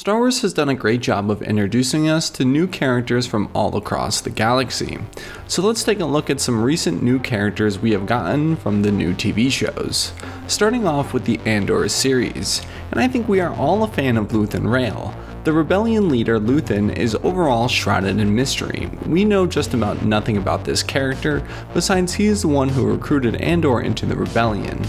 Star Wars has done a great job of introducing us to new characters from all across the galaxy. So let's take a look at some recent new characters we have gotten from the new TV shows. Starting off with the Andor series, and I think we are all a fan of Luthen Rael. The rebellion leader Luthen is overall shrouded in mystery. We know just about nothing about this character, besides he is the one who recruited Andor into the rebellion.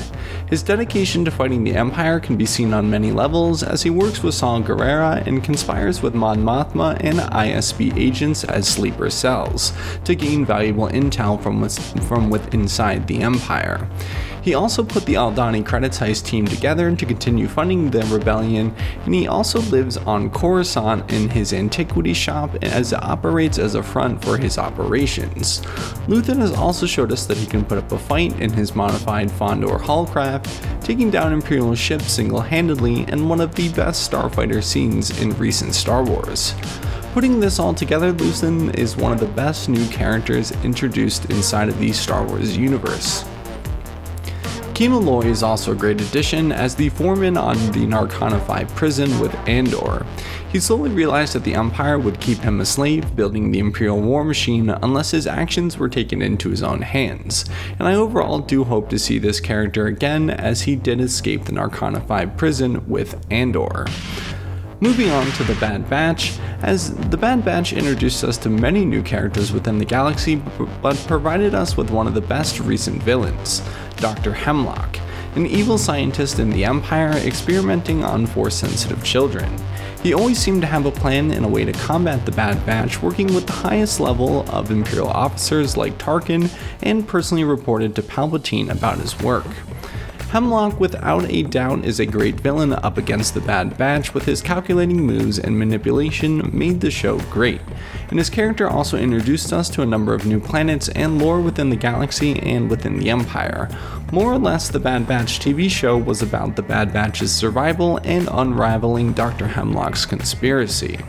His dedication to fighting the Empire can be seen on many levels, as he works with Saw Gerrera and conspires with Mon Mothma and ISB agents as sleeper cells, to gain valuable intel from within inside the Empire. He also put the Aldhani Credits Heist team together to continue funding the rebellion, and he also lives on Coruscant in his antiquity shop as it operates as a front for his operations. Luthen has also showed us that he can put up a fight in his modified Fondor Hullcraft, taking down Imperial ships single-handedly in one of the best starfighter scenes in recent Star Wars. Putting this all together, Luthen is one of the best new characters introduced inside of the Star Wars universe. Kino Loy is also a great addition as the foreman on the Narcana 5 prison with Andor. He slowly realized that the Empire would keep him a slave, building the Imperial war machine, unless his actions were taken into his own hands, and I overall do hope to see this character again, as he did escape the Narcana 5 prison with Andor. Moving on to the Bad Batch, as the Bad Batch introduced us to many new characters within the galaxy, but provided us with one of the best recent villains, Dr. Hemlock, an evil scientist in the Empire experimenting on Force-sensitive children. He always seemed to have a plan and a way to combat the Bad Batch, working with the highest level of Imperial officers like Tarkin, and personally reported to Palpatine about his work. Hemlock, without a doubt, is a great villain up against the Bad Batch, with his calculating moves and manipulation made the show great, and his character also introduced us to a number of new planets and lore within the galaxy and within the Empire. More or less, the Bad Batch TV show was about the Bad Batch's survival and unraveling Dr. Hemlock's conspiracy.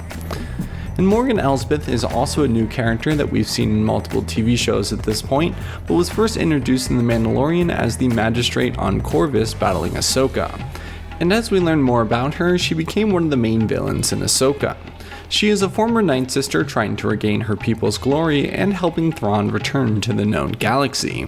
And Morgan Elsbeth is also a new character that we've seen in multiple TV shows at this point, but was first introduced in The Mandalorian as the magistrate on Corvus battling Ahsoka. And as we learn more about her, she became one of the main villains in Ahsoka. She is a former Night Sister trying to regain her people's glory and helping Thrawn return to the known galaxy.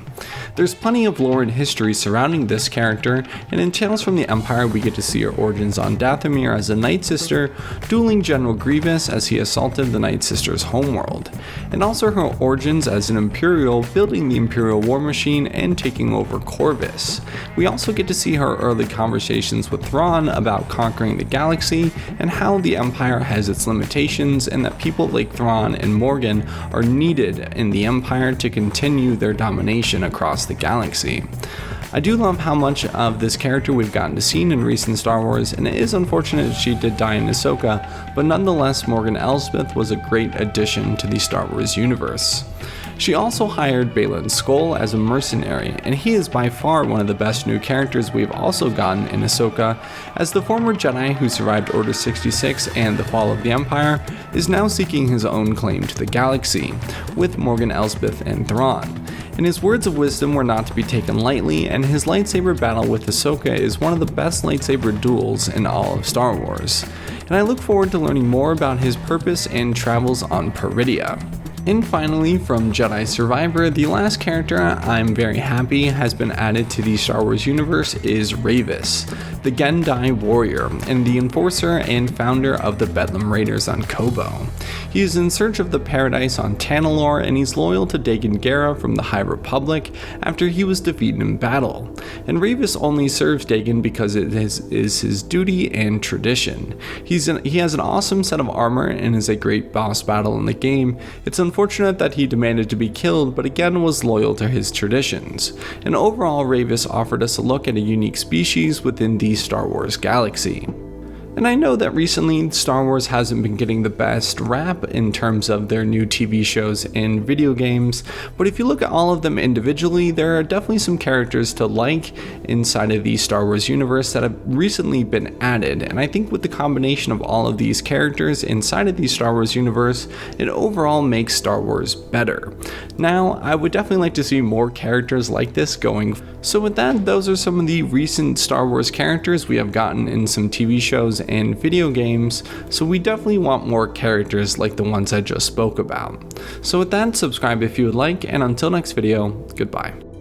There's plenty of lore and history surrounding this character, and in Tales from the Empire we get to see her origins on Dathomir as a Night Sister, dueling General Grievous as he assaulted the Night Sister's homeworld, and also her origins as an Imperial building the Imperial war machine and taking over Corvus. We also get to see her early conversations with Thrawn about conquering the galaxy and how the Empire has its limitations, and that people like Thrawn and Morgan are needed in the Empire to continue their domination across the galaxy. I do love how much of this character we've gotten to see in recent Star Wars, and it is unfortunate she did die in Ahsoka, but nonetheless Morgan Elsbeth was a great addition to the Star Wars universe. She also hired Baylan Skoll as a mercenary, and he is by far one of the best new characters we've also gotten in Ahsoka, as the former Jedi who survived Order 66 and the fall of the Empire is now seeking his own claim to the galaxy, with Morgan Elsbeth and Thrawn. And his words of wisdom were not to be taken lightly, and his lightsaber battle with Ahsoka is one of the best lightsaber duels in all of Star Wars. And I look forward to learning more about his purpose and travels on Peridia. And finally, from Jedi Survivor, the last character I'm very happy has been added to the Star Wars universe is Rayvis, the Gendai warrior, and the enforcer and founder of the Bedlam Raiders on Kobo. He is in search of the paradise on Tanalorr, and he's loyal to Dagan Gera from the High Republic after he was defeated in battle. And Ravis only serves Dagan because it is his duty and tradition. He has an awesome set of armor and is a great boss battle in the game. It's unfortunate that he demanded to be killed, but again was loyal to his traditions. And overall, Ravis offered us a look at a unique species within the Star Wars galaxy. And I know that recently Star Wars hasn't been getting the best rap in terms of their new TV shows and video games, but if you look at all of them individually, there are definitely some characters to like inside of the Star Wars universe that have recently been added, and I think with the combination of all of these characters inside of the Star Wars universe, it overall makes Star Wars better. Now, I would definitely like to see more characters like this going, So with that, those are some of the recent Star Wars characters we have gotten in some TV shows and video games, so we definitely want more characters like the ones I just spoke about. So with that, subscribe if you would like, and until next video, goodbye.